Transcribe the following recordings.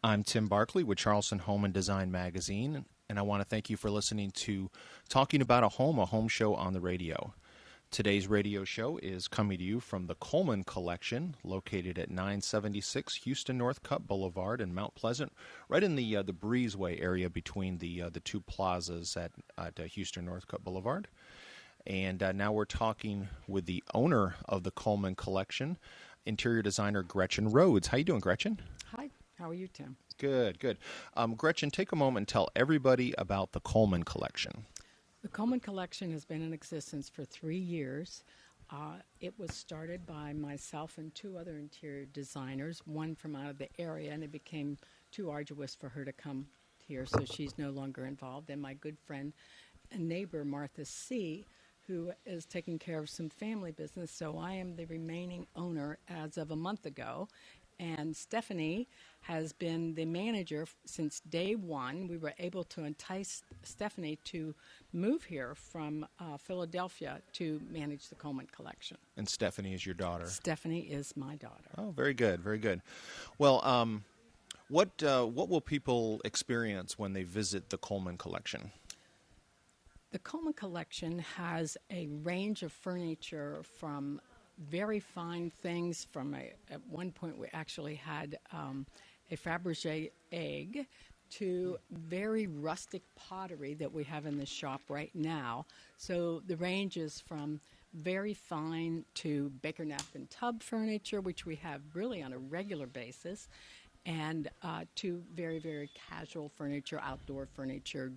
I'm Tim Barkley with Charleston Home Design magazine, and I want to thank you for listening to Talking About a Home show on the radio. Today's radio show is coming to you from the Coleman collection, located at 976 Houston Northcutt Boulevard in Mount Pleasant, right in the breezeway area between the two plazas at Houston Northcutt Boulevard. And now we're talking with the owner of the Coleman collection, interior designer Gretchen Rhodes. How you doing, Gretchen? Hi, how are you, Tim? Good, good. Gretchen, take a moment and tell everybody about the Coleman collection. The Coleman collection has been in existence for 3 years. It was started by myself and 2 other interior designers, one from out of the area, and it became too arduous for her to come here, so she's no longer involved. And my good friend and neighbor, Martha C., who is taking care of some family business, so I am the remaining owner as of a month ago. And Stephanie has been the manager since day one. We were able to entice Stephanie to move here from Philadelphia to manage the Coleman collection. And Stephanie is your daughter. Stephanie is my daughter. Oh, very good, very good. Well, what will people experience when they visit the Coleman collection? The Coleman collection has a range of furniture from very fine things at one point we actually had a Fabergé egg to very rustic pottery that we have in the shop right now. So the range is from very fine to baker napkin tub furniture, which we have really on a regular basis, and to very, very casual furniture, outdoor furniture,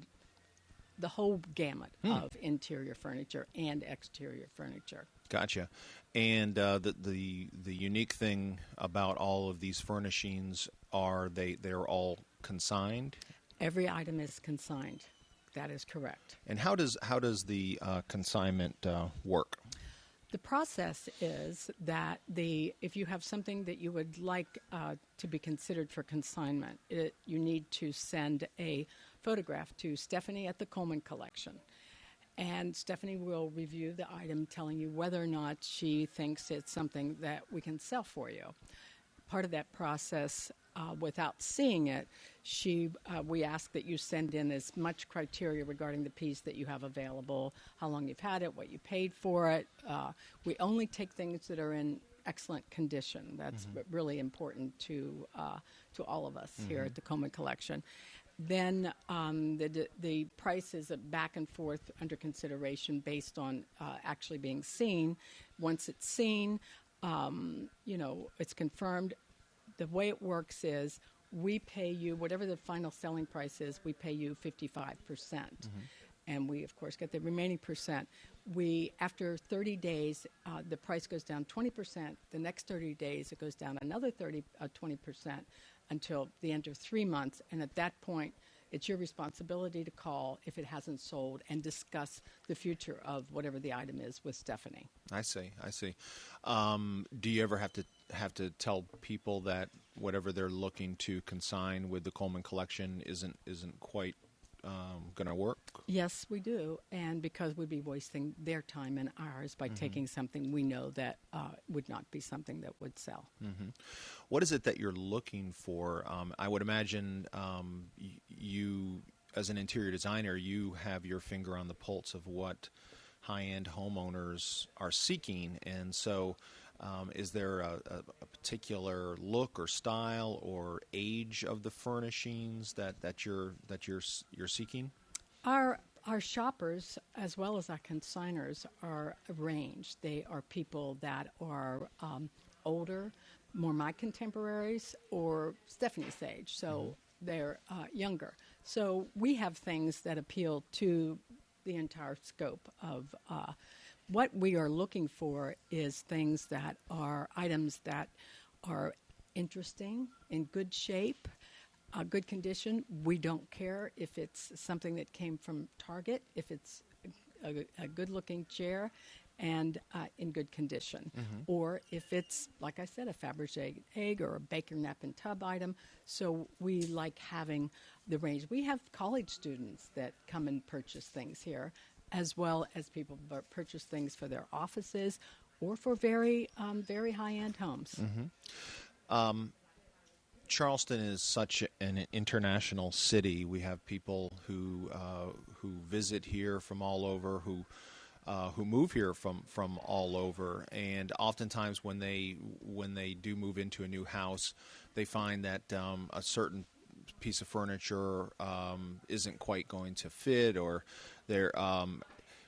the whole gamut of interior furniture and exterior furniture. Gotcha. And the unique thing about all of these furnishings are they're all consigned? Every item is consigned. That is correct. And how does the consignment work? The process is that if you have something that you would like to be considered for consignment, you need to send a photograph to Stephanie at the Coleman collection. And Stephanie will review the item, telling you whether or not she thinks it's something that we can sell for you. Part of that process, without seeing it, we ask that you send in as much criteria regarding the piece that you have available, how long you've had it, what you paid for it. We only take things that are in excellent condition. That's really important to all of us here at the Coleman collection. Then the price is back and forth under consideration based on actually being seen. Once it's seen, it's confirmed. The way it works is we pay you, whatever the final selling price is, we pay you 55%. And we, of course, get the remaining percent. After 30 days, the price goes down 20%. The next 30 days, it goes down another 20%. Until the end of 3 months, and at that point, it's your responsibility to call if it hasn't sold and discuss the future of whatever the item is with Stephanie. I see. Do you ever have to tell people that whatever they're looking to consign with the Coleman collection isn't quite going to work? Yes, we do, and because we'd be wasting their time and ours by taking something we know that would not be something that would sell. What is it that you're looking for? I would imagine you, as an interior designer, you have your finger on the pulse of what high-end homeowners are seeking, and so is there a particular look or style or age of the furnishings that you're seeking? Our shoppers, as well as our consigners, are arranged. They are people that are older, more my contemporaries, or Stephanie's age, so they're younger. So we have things that appeal to the entire scope of what we are looking for is things that are items that are interesting, in good shape, good condition. We don't care if it's something that came from Target, if it's a good-looking chair and in good condition, or if it's, like I said, a Fabergé egg or a baker napkin tub item. So we like having the range. We have college students that come and purchase things here, as well as people that purchase things for their offices or for very high-end homes. Charleston is such an international city. We have people who visit here from all over, who move here from all over, and oftentimes when they do move into a new house, they find that a certain piece of furniture isn't quite going to fit, or they're.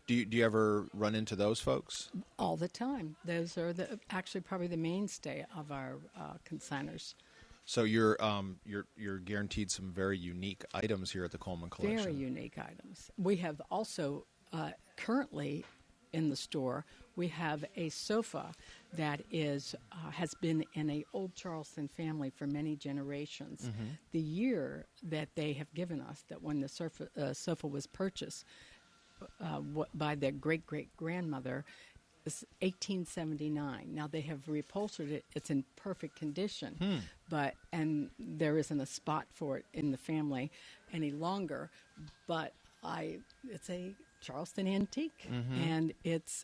Do you ever run into those folks? All the time. Those are actually probably the mainstay of our consigners. So you're guaranteed some very unique items here at the Coleman Collection. Very unique items. We have also currently in the store, we have a sofa that has been in a old Charleston family for many generations. Mm-hmm. The year that they have given us, that when the sofa was purchased by their great-great-grandmother, is 1879. Now they have reupholstered it. It's in perfect condition, and there isn't a spot for it in the family any longer. But it's a Charleston antique, and it's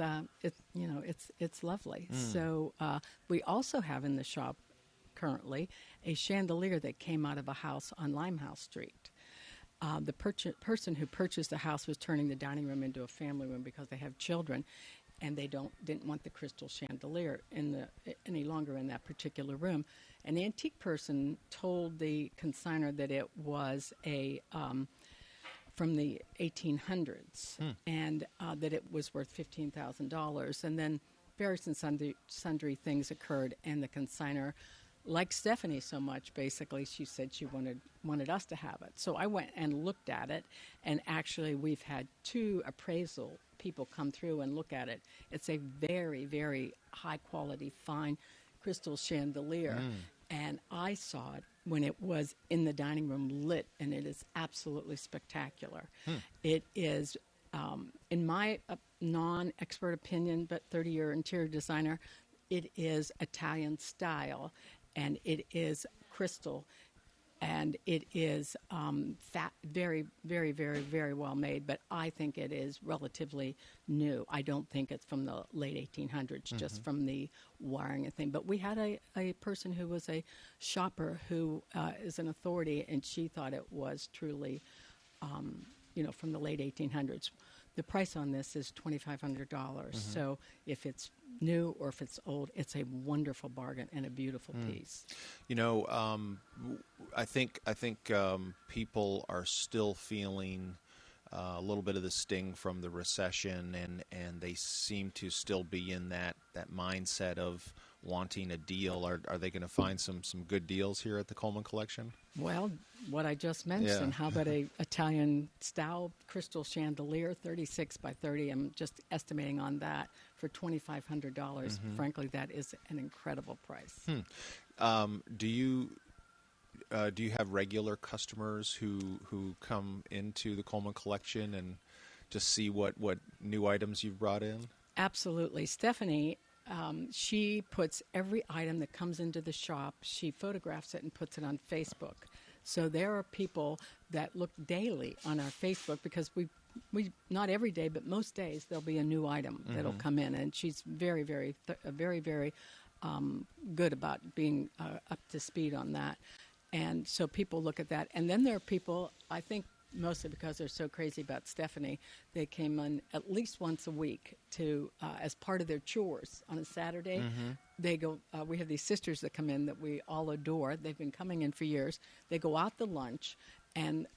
lovely. So we also have in the shop currently a chandelier that came out of a house on Limehouse Street. The person who purchased the house was turning the dining room into a family room because they have children, and they didn't want the crystal chandelier any longer in that particular room. An antique person told the consignor that it was from the 1800s, and that it was worth $15,000. And then various and sundry things occurred, and the consignor liked Stephanie so much, basically, she said she wanted us to have it. So I went and looked at it, and actually we've had 2 appraisal people come through and look at it. It's a very, very high-quality, fine crystal chandelier, and I saw it when it was in the dining room lit, and it is absolutely spectacular. It is, in my non-expert opinion, but 30-year interior designer, it is Italian style, and it is crystal, and it is very, very, very, very well made, but I think it is relatively new. I don't think it's from the late 1800s, just from the wiring and thing. But we had a person who was a shopper who is an authority, and she thought it was truly, from the late 1800s. The price on this is $2,500. So if it's new or if it's old, it's a wonderful bargain and a beautiful piece. I think people are still feeling a little bit of the sting from the recession, and they seem to still be in that mindset of wanting a deal. Are they going to find some good deals here at the Coleman Collection? Well, what I just mentioned, how about a Italian style crystal chandelier, 36 by 30? I'm just estimating on that for $2,500. Frankly, that is an incredible price. Do you have regular customers who come into the Coleman Collection and just see what new items you've brought in? Absolutely. Stephanie, she puts every item that comes into the shop, she photographs it and puts it on Facebook. So there are people that look daily on our Facebook, because we not every day, but most days there'll be a new item that'll come in, and she's very, very, very, very good about being up to speed on that. And so people look at that. And then there are people, I think mostly because they're so crazy about Stephanie, they came in at least once a week to, as part of their chores on a Saturday. They go, we have these sisters that come in that we all adore. They've been coming in for years. They go out to lunch and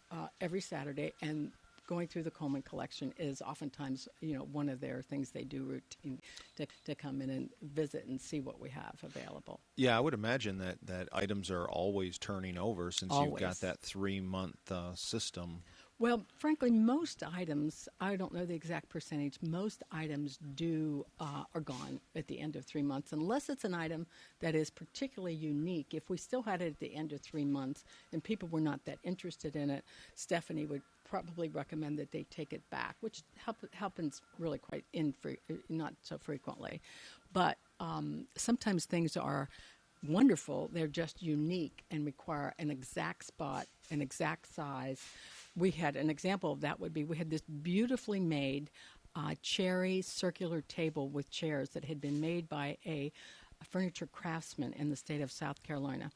every Saturday, and going through the Coleman Collection is oftentimes, one of their things they do routine to come in and visit and see what we have available. Yeah, I would imagine that items are always turning over since you've got that 3-month system. Well, frankly, most items, I don't know the exact percentage, most items are gone at the end of 3 months, unless it's an item that is particularly unique. If we still had it at the end of 3 months and people were not that interested in it, Stephanie would probably recommend that they take it back, which happens really quite not so frequently. But sometimes things are wonderful. They're just unique and require an exact spot, an exact size. We had an example of that we had this beautifully made cherry circular table with chairs that had been made by a furniture craftsman in the state of South Carolina.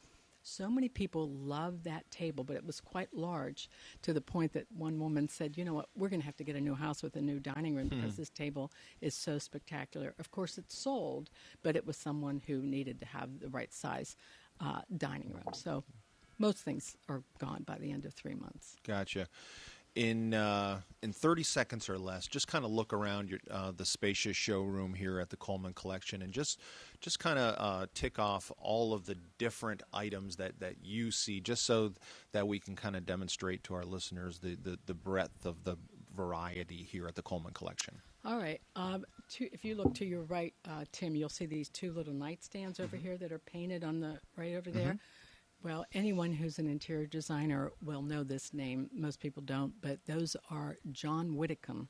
So many people loved that table, but it was quite large to the point that one woman said, you know what, we're going to have to get a new house with a new dining room because this table is so spectacular. Of course, it's sold, but it was someone who needed to have the right size dining room. So most things are gone by the end of 3 months. Gotcha. In 30 seconds or less, just kind of look around the spacious showroom here at the Coleman Collection, and just kind of tick off all of the different items that you see, just so that we can kind of demonstrate to our listeners the breadth of the variety here at the Coleman Collection. All right. If you look to your right, Tim, you'll see these two little nightstands over here that are painted on the right over there. Well, anyone who's an interior designer will know this name. Most people don't, but those are John Whitcomb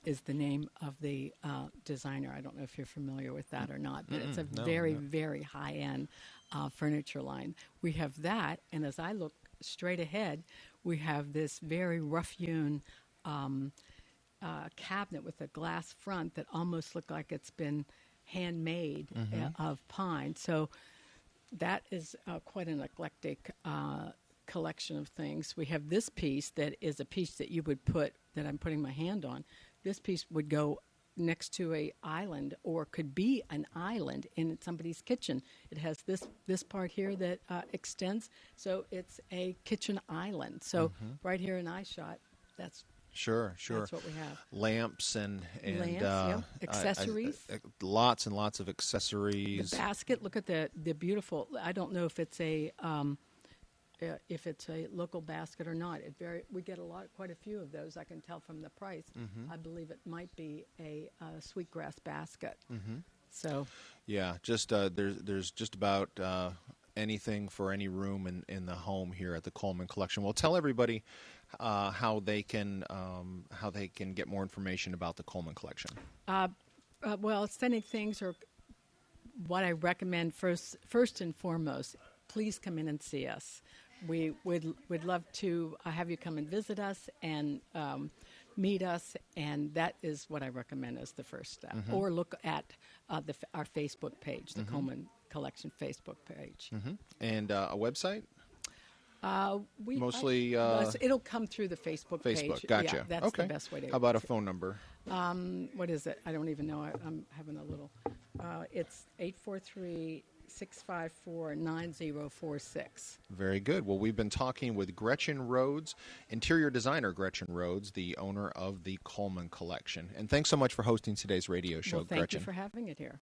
is the name of the designer. I don't know if you're familiar with that or not, but it's a very high-end furniture line. We have that, and as I look straight ahead, we have this very rough-hewn cabinet with a glass front that almost looked like it's been handmade of pine. So that is quite an eclectic collection of things. We have this piece that is a piece that you would put, that I'm putting my hand on. This piece would go next to a island, or could be an island in somebody's kitchen. It has this part here that extends, so it's a kitchen island. So right here in iShot, that's Sure. That's what we have. Lamps and accessories. Lots and lots of accessories. The basket. Look at the beautiful. I don't know if it's a local basket or not. We get quite a few of those. I can tell from the price. I believe it might be a sweetgrass basket. So. Yeah, just there's just about anything for any room in the home here at the Coleman Collection. Well, tell everybody how they can get more information about the Coleman Collection. Well, sending things are what I recommend first and foremost. Please come in and see us. We would love to have you come and visit us and meet us, and that is what I recommend as the first step. Or look at our Facebook page, the Coleman Collection Facebook page. And a website? Mostly it'll come through the Facebook page. Gotcha. Yeah, that's the best way to. How about a phone number? What is it? I don't even know. I'm having a little. It's 843-654-9046. Very good. Well, we've been talking with Gretchen Rhodes, interior designer Gretchen Rhodes, the owner of the Coleman Collection. And thanks so much for hosting today's radio show, Well, thank Gretchen. you for having it here.